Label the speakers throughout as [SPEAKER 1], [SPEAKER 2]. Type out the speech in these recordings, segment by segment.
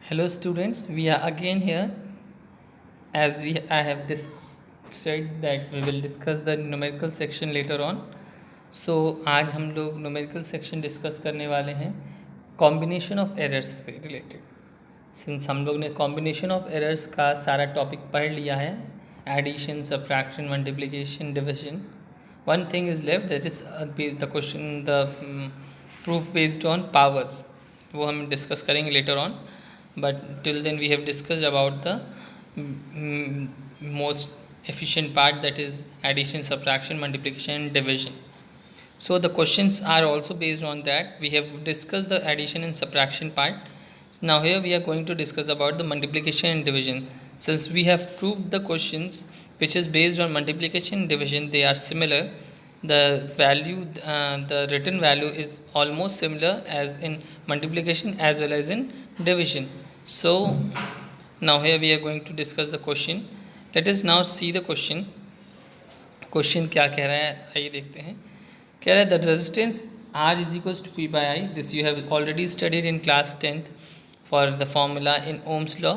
[SPEAKER 1] Hello students, we are again here as I have said that we will discuss the numerical section later on. So आज हम लोग numerical section discuss करने वाले हैं combination of errors से related. Since हम लोग ने combination of errors का सारा topic पढ़ लिया है, addition, subtraction, multiplication, division. One thing is left, that is the proof based on powers. वो हम discuss करेंगे later on. But till then we have discussed about the most efficient part, that is addition, subtraction, multiplication and division. So the questions are also based on that. We have discussed the addition and subtraction part. Now here we are going to discuss about the multiplication and division. Since we have proved the questions which is based on multiplication and division, they are similar. The value, the written value is almost similar as in multiplication as well as in division. So now here we are going to discuss the question. Let us now see the question. Question क्या कह रहा है आइए देखते हैं. कह रहा है the resistance R is equals to V by I. This you have already studied in class 10th for the formula in Ohm's law,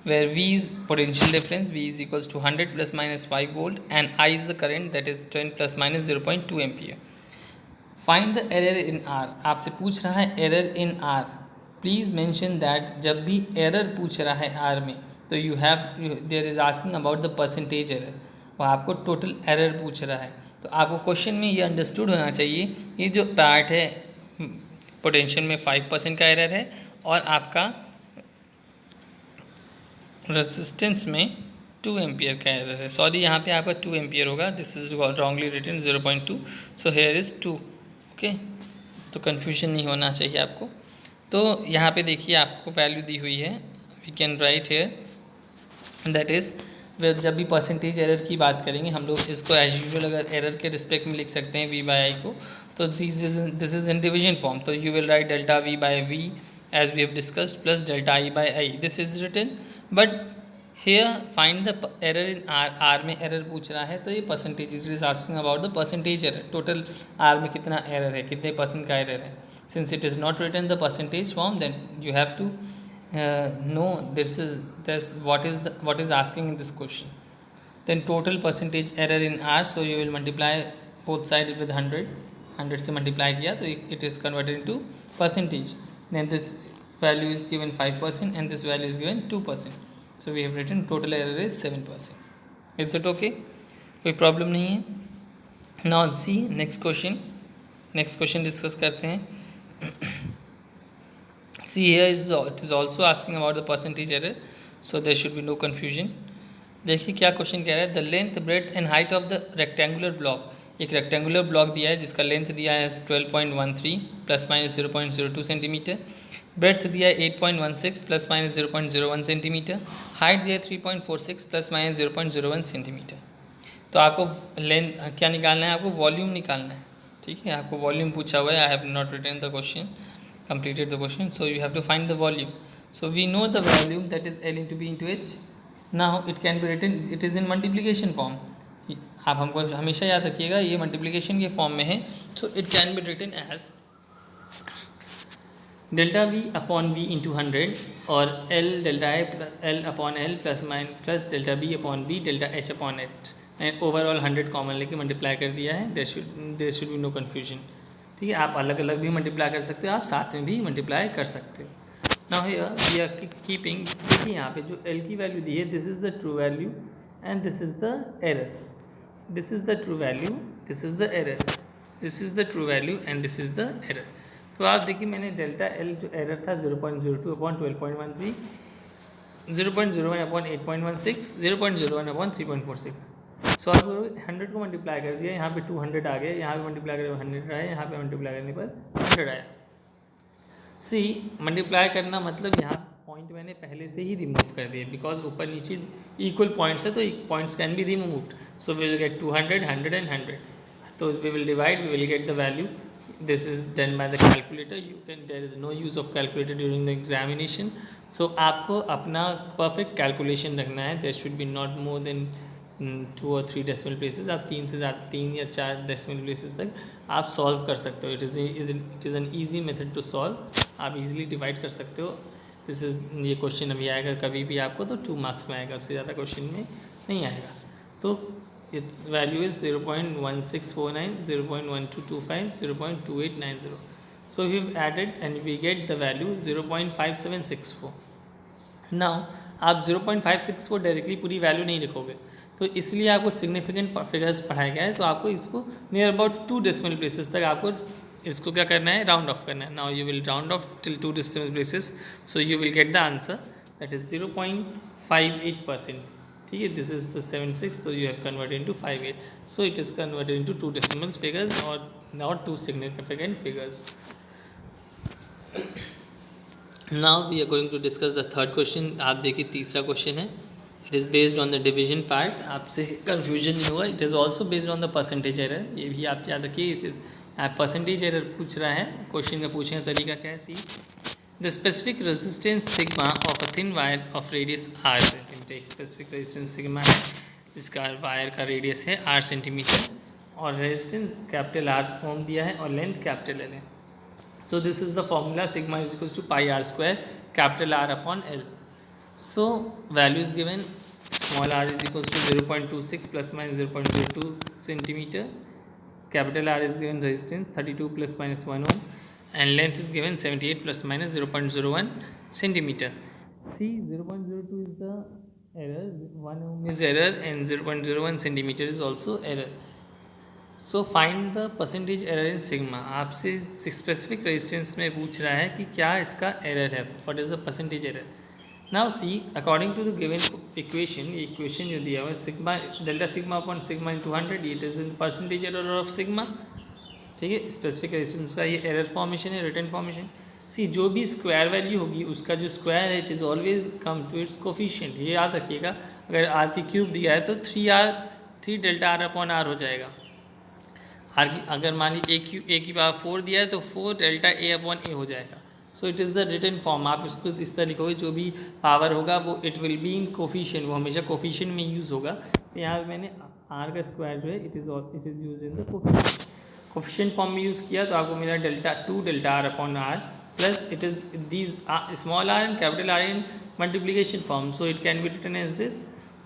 [SPEAKER 1] where V is potential difference, V is equals to 100 plus minus 5 volt and I is the current, that is 10 plus minus 0.2 ampere. Find the error in R. आपसे पूछ रहा है error in R. Please mention that जब भी error पूछ रहा है R में तो there is asking about the percentage error. वो आपको टोटल एरर पूछ रहा है. तो आपको क्वेश्चन में ये अंडरस्टूड होना चाहिए, ये जो पार्ट है पोटेंशियल में 5% का एरर है और आपका रेजिस्टेंस में 2 एम्पियर का एरर है. सॉरी, यहाँ पे आपका 2 एम्पियर होगा, this is wrongly written 0.2, so here is 2. Okay, तो कन्फ्यूजन नहीं होना चाहिए आपको. तो यहाँ पे देखिए आपको वैल्यू दी हुई है, we can write here that is जब भी परसेंटेज एरर की बात करेंगे हम लोग इसको एज यूजुअल अगर एरर के रिस्पेक्ट में लिख सकते हैं V by I को, तो this is in division form. तो you will write delta V by V as we have discussed plus delta I by I. This is written, but here find the error in R. R में error पूछ रहा है तो ये percentage is asking about the percentage error. Total R में कितना error है, कितने परसेंट का एरर है. Since it is not written the percentage form, then you have to know what is asking in this question. Then total percentage error in R, so you will multiply both sides with 100 से multiply किया तो it is converted into percentage. Then this value is given 5% and this value is given 2%. So we have written total error is 7%. Is it okay? कोई problem नहीं है. Now see next question discuss करते हैं. See here it is also asking about the percentage error, so there should be no confusion. देखिए क्या question कह रहा है. The length, breadth and height of the rectangular block. एक rectangular block दिया है जिसका लेंथ दिया है 12.13 प्लस माइनस 0.02 सेंटीमीटर. ब्रेड्थ दिया है 8.16 प्लस माइनस 0.01 सेंटीमीटर. हाइट दिया है 3.46 प्लस माइनस 0.01 सेंटीमीटर. तो आपको लेंथ क्या निकालना है, आपको वॉल्यूम निकालना है. ठीक है, आपको वॉल्यूम पूछा हुआ है. I have not written the question, completed the question, so you have to find the volume. So we know the volume, that is L into B into H. Now it can be written, it is in multiplication form. आप हमको हमेशा याद रखिएगा ये multiplication के form में है. so it can be written as delta V upon V into 100 और L delta L upon L plus delta B upon B delta H upon H. And overall 100 common लेके मल्टीप्लाई कर दिया है. There should be no confusion. ठीक है, आप अलग अलग भी मल्टीप्लाई कर सकते हो, आप साथ में भी मल्टीप्लाई कर सकते हो. Now here we are keeping, देखिए यहाँ पे जो L की वैल्यू दी है, this is the true value and this is the error. This is the true value, this is the error. This is the true value and this is the error. तो आप देखिए मैंने delta L जो error था 0.02 upon 12.13, 0.01 upon 8.16, 0.01 upon 3.46. सो आप 100 को multiply कर दिया, यहाँ पे 200 आ गया, यहाँ पे मल्टीप्लाई करने पर 100 आया, यहाँ पे मल्टीप्लाई करने पर 100 आया. सी मल्टीप्लाई करना मतलब यहाँ पॉइंट मैंने पहले से ही रिमूव कर दिया, बिकॉज ऊपर नीचे इक्वल पॉइंट्स है तो points can be removed. So we will get 200, 100 and 100. तो we will divide, we will get the value. This is done by the calculator. You can, there is no use of calculator during the examination. So आपको अपना perfect calculation रखना है. There should be not more than 2 और 3 decimal places. आप 3 से ज़्यादा 3 या 4 decimal places तक आप सॉल्व कर सकते हो. It is an easy method to solve. आप इजीली डिवाइड कर सकते हो. दिस इज, ये क्वेश्चन अभी आएगा कभी भी आपको तो 2 मार्क्स में आएगा, उससे ज़्यादा क्वेश्चन में नहीं आएगा। तो its value is 0.1649, 0.1225, 0.2890। So we added and we get the value 0.5764। Now आप 0.564 डायरेक्टली पूरी वैल्यू नहीं लिखोगे, तो इसलिए आपको सिग्निफिकेंट फिगर्स पढ़ाया गया है, तो आपको इसको नियर अबाउट 2 डेसिमल प्लेसेस तक आपको इसको क्या करना है, राउंड ऑफ करना है। Now you will round off till 2 decimal places, so you will get the answer that is 0.58%। ठीक है, दिस इज द 76, तो you have converted into 58, so it is converted into 2 decimal figures और not 2 significant figures. Now we are going to discuss the third question. आप देखिए तीसरा question है, it is based on the division part, आपसे confusion नहीं हुआ। It is also based on the percentage error, ये भी आप याद रखिए। इट इज़ परसेंटेज एरर पूछ रहा है, क्वेश्चन का पूछने का तरीका क्या है। See the specific resistance sigma of a thin wire of radius R centimetre. एक स्पेसिफिक रेजिस्टेंस सिग्मा है जिसका वायर का रेडियस है आर सेंटीमीटर और रेजिस्टेंस कैपिटल आर ओम दिया है और लेंथ कैपिटल एल है। So this is the formula, sigma is equals to pi r square capital R upon L. So value is given, small r is equals to 0.26 plus minus 0.02 centimeter, capital R is given resistance 32 plus minus 1 ohm and length is given 78 plus minus 0.01 centimeter. See 0.02 is the error, 1 ohm is error and 0.01 centimeter is also error. So find the percentage error in sigma. आपसे specific resistance में पूछ रहा है कि क्या इसका error है, what is the percentage error. Now see according to the given equation, ये इक्वेशन जो दिया हुआ है sigma delta sigma upon sigma in 200, it is in percentage error of sigma. ठीक है, स्पेसिफिक रेजिस्टेंस का ये एरर फॉर्मेशन है, रिटर्न फॉर्मेशन। सी जो भी स्क्वायर वैल्यू होगी उसका जो स्क्वायर है it is always come to its coefficient. ये याद रखिएगा, अगर आर की क्यूब दिया है तो 3 डेल्टा आर अपॉन आर हो जाएगा। आर की अगर मान लीजिए ए की पावर 4 दिया है तो 4 डेल्टा ए अपॉन ए हो जाएगा। So it is the written form, आप इसको इस तरह लिखोगे, जो भी पावर होगा वो it will be in coefficient, वो हमेशा कोफिशिएंट में यूज़ होगा। तो यहाँ पे मैंने आर का स्क्वायर जो है it is use in the coefficient form में यूज़ किया, तो आपको मिला 2 delta R upon R plus it is these small R and capital R in multiplication form, so it can be written as this,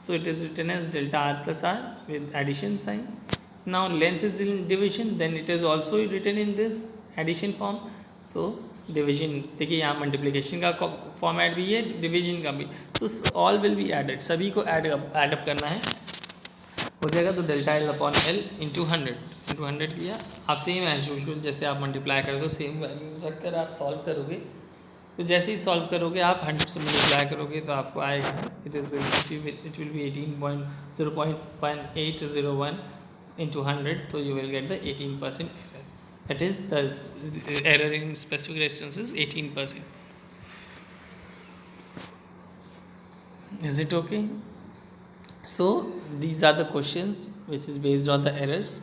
[SPEAKER 1] so it is written as delta R plus R with addition sign. Now length is in division, then it is also written in this addition form. So division, देखिए यहाँ multiplication का format भी है, division का भी, तो all will be added, सभी को एडअप करना है, हो जाएगा। तो delta L upon L into 100 किया। आप सेम एज यूजुअल जैसे आप मल्टीप्लाई कर दो, सेम वैल्यू रख कर आप सॉल्व करोगे। तो जैसे ही सॉल्व करोगे आप 100 से मल्टीप्लाई करोगे तो आपको आएगा it will be 0.801 into 100, so you will get the 18% error. That is the error in specific resistance is 18%. Is it okay? So these are the questions which is based on the errors.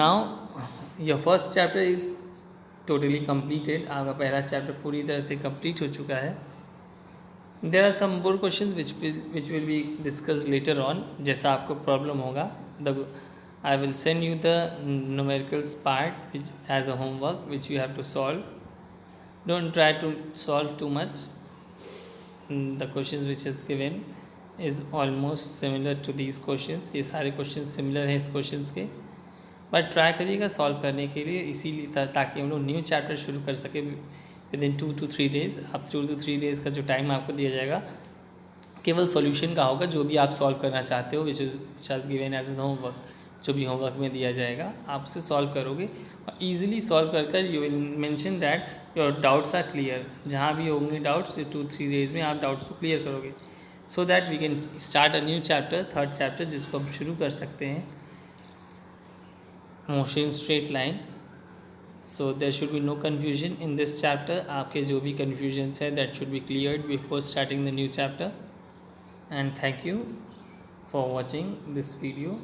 [SPEAKER 1] Now your first chapter is totally completed. आपका पहला chapter पूरी तरह से complete हो चुका है। There are some more questions which will be discussed later on, जैसा आपको प्रॉब्लम होगा। I will send you the numericals part which as a homework which you have to solve. Don't try to solve too much. The questions which is given is almost similar to these questions. ये सारे questions similar हैं इस questions के, but try करिएगा solve करने के लिए, इसीलिए ताकि हम लोग न्यू चैप्टर शुरू कर सके within 2 to 3 days। अब 2 to 3 days का जो टाइम आपको दिया जाएगा केवल सॉल्यूशन का होगा, जो भी आप सॉल्व करना चाहते हो which has given as a homework, जो भी होमवर्क में दिया जाएगा आप उसे सॉल्व करोगे और ईजिली सॉल्व कर you will mention that your doubts are clear. जहाँ भी होंगे डाउट्स 2-3 डेज में आप डाउट्स को क्लियर करोगे, so that we can start a new chapter, third chapter, जिसको हम शुरू कर सकते हैं, motion straight line. So there should be no confusion in this chapter. आपके जो भी कन्फ्यूजन्स है that should be cleared before starting the new chapter. And thank you for watching this video.